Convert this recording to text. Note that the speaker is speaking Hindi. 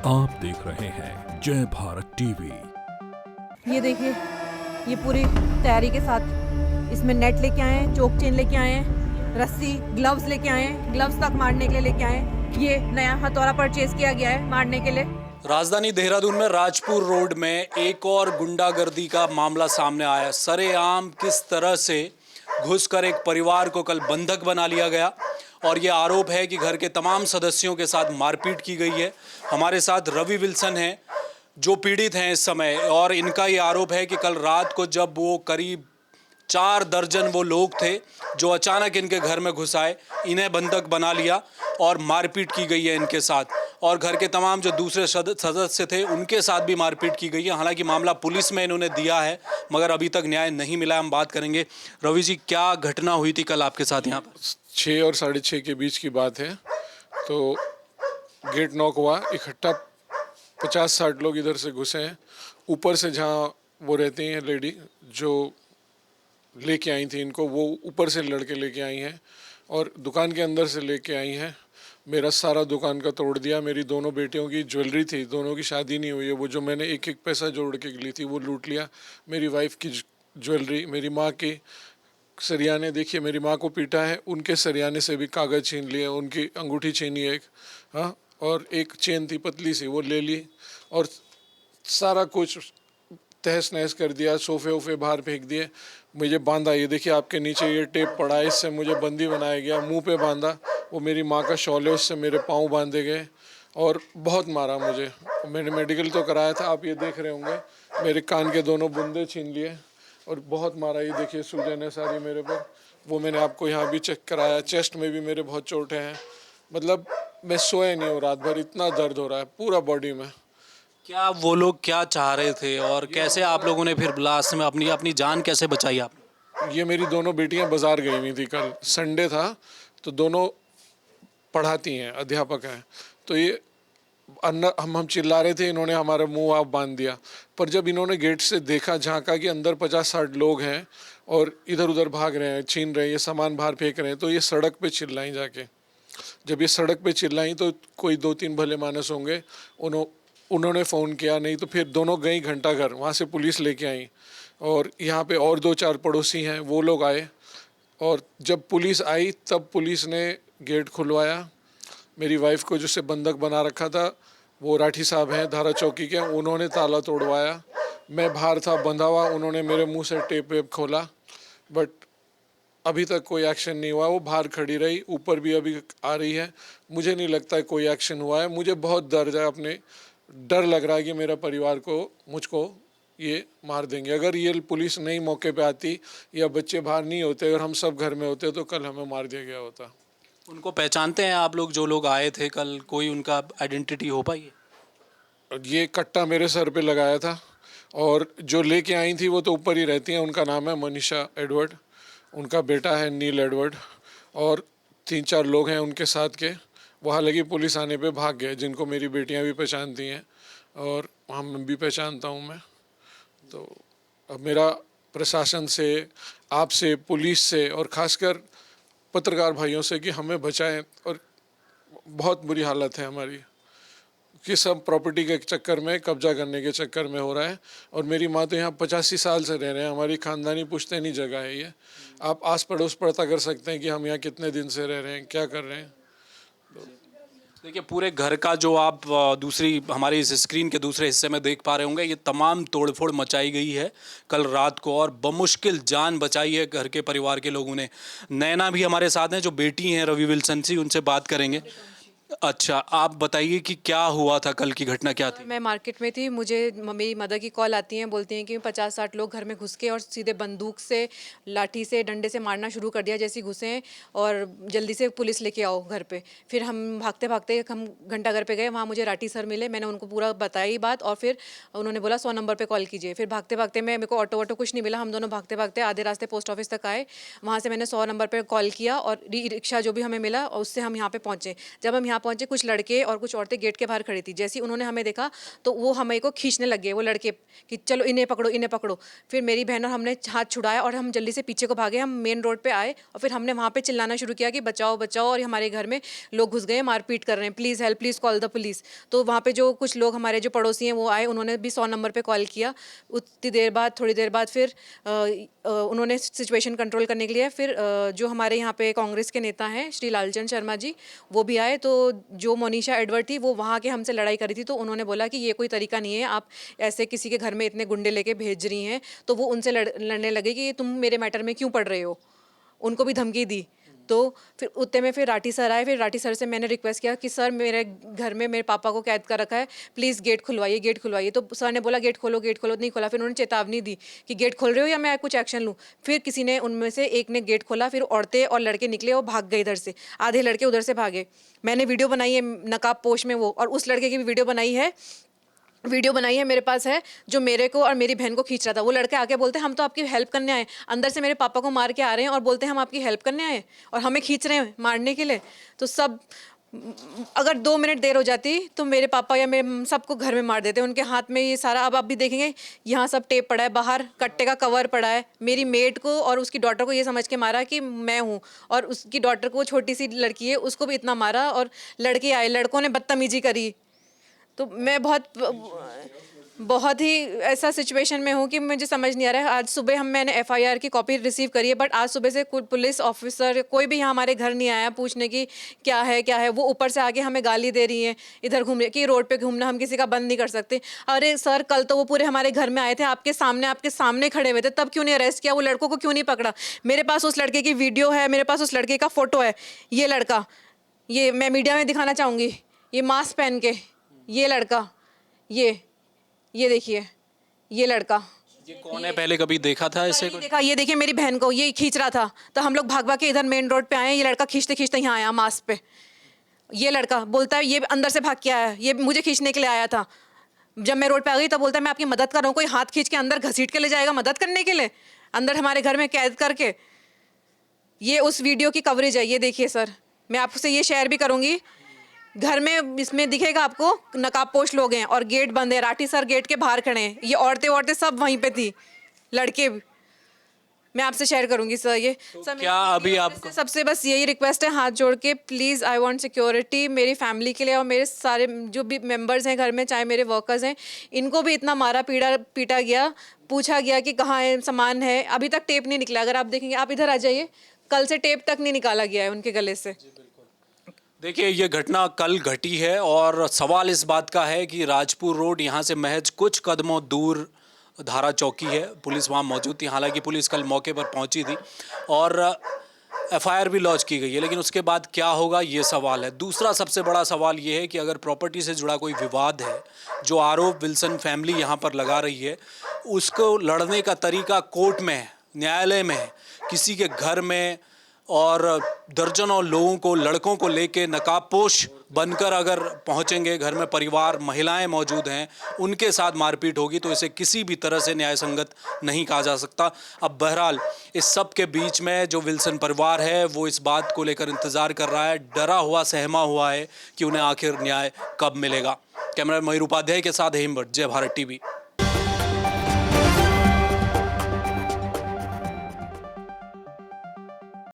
आप देख रहे हैं जय भारत टीवी। ये देखिए, ये पूरी तैयारी के साथ इसमें नेट लेके आए हैं, चोक चेन लेके आए हैं, रस्सी, ग्लव्स लेके आए हैं, ग्लव्स तक मारने के लिए लेके आए हैं। ये नया हथौड़ा परचेज किया गया है मारने के लिए। राजधानी देहरादून में राजपुर रोड में एक और गुंडागर्दी का मामला सामने आया। सरेआम किस तरह से घुसकर एक परिवार को कल बंधक बना लिया गया और ये आरोप है कि घर के तमाम सदस्यों के साथ मारपीट की गई है। हमारे साथ रवि विल्सन हैं जो पीड़ित हैं इस समय, और इनका ये आरोप है कि कल रात को जब वो करीब 4 दर्जन वो लोग थे जो अचानक इनके घर में घुस आए, इन्हें बंधक बना लिया और मारपीट की गई है इनके साथ, और घर के तमाम जो दूसरे सदस्य थे उनके साथ भी मारपीट की गई है। हालांकि मामला पुलिस में इन्होंने दिया है मगर अभी तक न्याय नहीं मिला। हम बात करेंगे। रवि जी, क्या घटना हुई थी कल आपके साथ यहाँ पर? 6 और 6:30 के बीच की बात है। तो गेट नॉक हुआ, इकट्ठा 50-60 लोग इधर से घुसे हैं। ऊपर से जहाँ वो रहती हैं लेडी जो लेके आई थी इनको, वो ऊपर से लड़के लेके आई हैं और दुकान के अंदर से लेके आई हैं। मेरा सारा दुकान का तोड़ दिया। मेरी दोनों बेटियों की ज्वेलरी थी, दोनों की शादी नहीं हुई है, वो जो मैंने एक एक पैसा जोड़ के ली थी वो लूट लिया। मेरी वाइफ की ज्वेलरी, मेरी माँ की सरियाने, देखिए मेरी माँ को पीटा है, उनके सरियाने से भी कागज़ छीन लिए, उनकी अंगूठी छीनी एक, हाँ, और एक चेन थी पतली सी वो ले ली और सारा कुछ तहस नहस कर दिया। सोफे वोफे बाहर फेंक दिए, मुझे बांधा। ये देखिए आपके नीचे ये टेप पड़ा है, इससे मुझे बंदी बनाया गया। मुंह पे बांधा, वो मेरी माँ का शॉल है उससे मेरे पाँव बांधे गए और बहुत मारा मुझे। मैंने मेडिकल तो कराया था, आप ये देख रहे होंगे। मेरे कान के दोनों बूंदे छीन लिए और बहुत मारा। ये देखिए सूजन है सारी मेरे पर, वो मैंने आपको यहाँ भी चेक कराया। चेस्ट में भी मेरे बहुत चोटें हैं। मतलब मैं सोया नहीं हूँ रात भर, इतना दर्द हो रहा है पूरा बॉडी में। क्या वो लोग क्या चाह रहे थे और कैसे आप लोगों ने फिर लास्ट में अपनी अपनी जान कैसे बचाई आप? ये मेरी दोनों बेटियां बाजार गई हुई थी, कल संडे था, तो दोनों पढ़ाती हैं, अध्यापक हैं। तो ये अंदर हम चिल्ला रहे थे, इन्होंने हमारा मुंह आप बांध दिया। पर जब इन्होंने गेट से देखा, झांका कि अंदर 50-60 लोग हैं और इधर उधर भाग रहे हैं, छीन रहे हैं, ये सामान बाहर फेंक रहे हैं, तो ये सड़क पे चिल्लाई जाके। जब ये सड़क पे चिल्लाई तो कोई 2-3 भले मानस होंगे, उन्होंने फ़ोन किया। नहीं तो फिर दोनों गई घंटा घर, वहाँ से पुलिस लेके आई और यहाँ पे और 2-4 पड़ोसी हैं, वो लोग आए। और जब पुलिस आई तब पुलिस ने गेट खुलवाया। मेरी वाइफ को जिससे बंधक बना रखा था, वो राठी साहब हैं धारा चौकी के, उन्होंने ताला तोड़वाया। मैं बाहर था बंधा हुआ, उन्होंने मेरे मुंह से टेप वेप खोला, बट अभी तक कोई एक्शन नहीं हुआ। वो बाहर खड़ी रही, ऊपर भी अभी आ रही है। मुझे नहीं लगता है कोई एक्शन हुआ है। मुझे बहुत दर्द है, अपने डर लग रहा है कि मेरा परिवार को, मुझको ये मार देंगे। अगर ये पुलिस नहीं मौके पे आती या बच्चे बाहर नहीं होते, अगर हम सब घर में होते तो कल हमें मार दिया गया होता। उनको पहचानते हैं आप लोग जो लोग आए थे कल? कोई उनका आइडेंटिटी हो पाई है? ये कट्टा मेरे सर पे लगाया था और जो लेके आई थी वो तो ऊपर ही रहती हैं। उनका नाम है मनीषा एडवर्ड, उनका बेटा है नील एडवर्ड, और 3-4 लोग हैं उनके साथ के। वो हालांकि पुलिस आने पे भाग गए, जिनको मेरी बेटियां भी पहचानती हैं और हम भी पहचानता हूं मैं। तो अब मेरा प्रशासन से, आपसे, पुलिस से और ख़ासकर पत्रकार भाइयों से कि हमें बचाएं। और बहुत बुरी हालत है हमारी कि सब प्रॉपर्टी के चक्कर में, कब्जा करने के चक्कर में हो रहा है। और मेरी माँ तो यहाँ 85 साल से रह रहे हैं, हमारी ख़ानदानी पुश्तैनी जगह है ये। आप आस पड़ोस पता कर सकते हैं कि हम यहाँ कितने दिन से रह रहे हैं, क्या कर रहे हैं। देखिए, पूरे घर का जो आप दूसरी हमारी इस स्क्रीन के दूसरे हिस्से में देख पा रहे होंगे, ये तमाम तोड़फोड़ मचाई गई है कल रात को और बमुश्किल जान बचाई है घर के परिवार के लोगों ने। नैना भी हमारे साथ हैं जो बेटी हैं रवि विल्सन सी, उनसे बात करेंगे। अच्छा, आप बताइए कि क्या हुआ था, कल की घटना क्या थी? मैं मार्केट में थी, मुझे मेरी मदर की कॉल आती है, बोलती हैं कि 50-60 लोग घर में घुस के और सीधे बंदूक से, लाठी से, डंडे से मारना शुरू कर दिया जैसे घुसे हैं, और जल्दी से पुलिस लेके आओ घर पे। फिर हम भागते भागते हम घंटा घर पे गए, वहाँ मुझे राठी सर मिले, मैंने उनको पूरा बताई बात और फिर उन्होंने बोला 100 नंबर पर कॉल कीजिए। फिर भागते भागते मेरे को ऑटो वाटो कुछ नहीं मिला, हम दोनों भागते भागते आधे रास्ते पोस्ट ऑफिस तक आए। वहाँ से मैंने 100 नंबर पर कॉल किया और ई रिक्शा जो भी हमें मिला उससे हम यहाँ पे पहुँचे। जब हम यहाँ पहुंचे, कुछ लड़के और कुछ औरतें गेट के बाहर खड़ी थी। जैसे ही उन्होंने हमें देखा तो वो हमें को खींचने लग गए वो लड़के कि चलो इन्हें पकड़ो, इन्हें पकड़ो। फिर मेरी बहन और हमने हाथ छुड़ाया और हम जल्दी से पीछे को भागे। हम मेन रोड पे आए और फिर हमने वहाँ पे चिल्लाना शुरू किया कि बचाओ बचाओ, और हमारे घर में लोग घुस गए, मारपीट कर रहे हैं, please help, please call the police. तो वहाँ पे जो कुछ लोग हमारे जो पड़ोसी हैं वो आए, उन्होंने भी 100 नंबर पे कॉल किया। उतनी देर बाद, थोड़ी देर बाद फिर उन्होंने सिचुएशन कंट्रोल करने के लिए फिर जो हमारे यहाँ पे कांग्रेस के नेता हैं श्री लालचंद शर्मा जी, वो भी आए। तो जो मोनिशा एडवर्ड थी वो वहाँ के हमसे लड़ाई करी थी, तो उन्होंने बोला कि ये कोई तरीका नहीं है, आप ऐसे किसी के घर में इतने गुंडे लेके भेज रही हैं। तो वो उनसे लड़ने लगे कि तुम मेरे मैटर में क्यों पड़ रहे हो, उनको भी धमकी दी। तो फिर उतने में फिर राठी सर आए। फिर राठी सर से मैंने रिक्वेस्ट किया कि सर मेरे घर में मेरे पापा को कैद कर रखा है, प्लीज़ गेट खुलवाइए, गेट खुलवाइए। तो सर ने बोला गेट खोलो, गेट खोलो। नहीं खोला। फिर उन्होंने चेतावनी दी कि गेट खोल रहे हो या मैं कुछ एक्शन लूँ। फिर किसी ने, उनमें से एक ने गेट खोला। फिर औरतें और लड़के निकले और भाग गए इधर से, आधे लड़के उधर से भागे। मैंने वीडियो बनाई है नकाब पोश में वो, और उस लड़के की भी वीडियो बनाई है मेरे पास है, जो मेरे को और मेरी बहन को खींच रहा था। वो लड़के आके बोलते हैं हम तो आपकी हेल्प करने आए, अंदर से मेरे पापा को मार के आ रहे हैं और बोलते हैं हम आपकी हेल्प करने आए, और हमें खींच रहे हैं मारने के लिए। तो सब, अगर 2 मिनट देर हो जाती तो मेरे पापा या मेरे सबको घर में मार देते। उनके हाथ में ये सारा, अब आप भी देखेंगे यहाँ सब टेप पड़ा है, बाहर कट्टे का कवर पड़ा है। मेरी मेड को और उसकी डॉटर को ये समझ के मारा कि मैं हूँ, और उसकी डॉटर को, छोटी सी लड़की है, उसको भी इतना मारा। और लड़के आए, लड़कों ने बदतमीजी करी। तो मैं बहुत ही ऐसा सिचुएशन में हूँ कि मुझे समझ नहीं आ रहा है। आज सुबह मैंने FIR की कॉपी रिसीव करी है, बट आज सुबह से कोई पुलिस ऑफिसर कोई भी यहाँ हमारे घर नहीं आया पूछने की क्या है। वो ऊपर से आके हमें गाली दे रही हैं, इधर घूम रही कि रोड पे घूमना हम किसी का बंद नहीं कर सकते। अरे सर, कल तो वो पूरे हमारे घर में आए थे, आपके सामने खड़े हुए थे, तब क्यों नहीं अरेस्ट किया? वो लड़कों को क्यों नहीं पकड़ा? मेरे पास उस लड़के की वीडियो है, मेरे पास उस लड़के का फ़ोटो है। ये लड़का, ये मैं मीडिया में दिखाना चाहूँगी, ये मास्क पहन के, ये लड़का, ये देखिए, ये लड़का। ये कौन है? पहले कभी देखा था ऐसे? नहीं देखा। ये देखिए मेरी बहन को, ये खींच रहा था, तो हम लोग भाग भाग के इधर मेन रोड पे आए। ये लड़का खींचते खींचते यहाँ आया मास्क पे। ये लड़का बोलता है, ये अंदर से भाग के आया, ये मुझे खींचने के लिए आया था। जब मैं रोड पे आ गई तब बोलता है मैं आपकी मदद कर रहा हूँ। कोई हाथ खींच के अंदर घसीट के ले जाएगा मदद करने के लिए, अंदर हमारे घर में कैद करके? ये उस वीडियो की कवरेज है, ये देखिए सर, मैं आपसे ये शेयर भी करूँगी। घर में इसमें दिखेगा आपको, नकाबपोश लोग हैं और गेट बंद है। राठी सर गेट के बाहर खड़े हैं, ये औरतें सब वहीं पे थी, लड़के भी। मैं आपसे शेयर करूंगी सर ये। सर क्या अभी आपको सबसे बस यही रिक्वेस्ट है, हाथ जोड़ के, प्लीज़ आई वांट सिक्योरिटी मेरी फैमिली के लिए, और मेरे सारे जो भी मेंबर्स हैं घर में, चाहे मेरे वर्कर्स हैं, इनको भी इतना मारा पीटा गया, पूछा गया कि कहाँ है सामान है, अभी तक टेप नहीं निकला। अगर आप देखेंगे, आप इधर आ जाइए, कल से टेप तक नहीं निकाला गया है उनके गले से। देखिए, ये घटना कल घटी है और सवाल इस बात का है कि राजपुर रोड यहाँ से महज कुछ कदमों दूर धारा चौकी है। पुलिस वहाँ मौजूद थी, हालांकि पुलिस कल मौके पर पहुँची थी और FIR भी लॉन्च की गई है, लेकिन उसके बाद क्या होगा ये सवाल है। दूसरा सबसे बड़ा सवाल ये है कि अगर प्रॉपर्टी से जुड़ा कोई विवाद है, जो आरोप विल्सन फैमिली यहाँ पर लगा रही है, उसको लड़ने का तरीका कोर्ट में है, न्यायालय में है, किसी के घर में, और दर्जनों लोगों को, लड़कों को लेके नकाबपोश बनकर अगर पहुंचेंगे घर में, परिवार, महिलाएं मौजूद हैं, उनके साथ मारपीट होगी, तो इसे किसी भी तरह से न्याय संगत नहीं कहा जा सकता। अब बहरहाल इस सब के बीच में जो विल्सन परिवार है वो इस बात को लेकर इंतज़ार कर रहा है, डरा हुआ, सहमा हुआ है कि उन्हें आखिर न्याय कब मिलेगा। कैमरा मयूर उपाध्याय के साथ हेम भट्ट, जय भारत TV।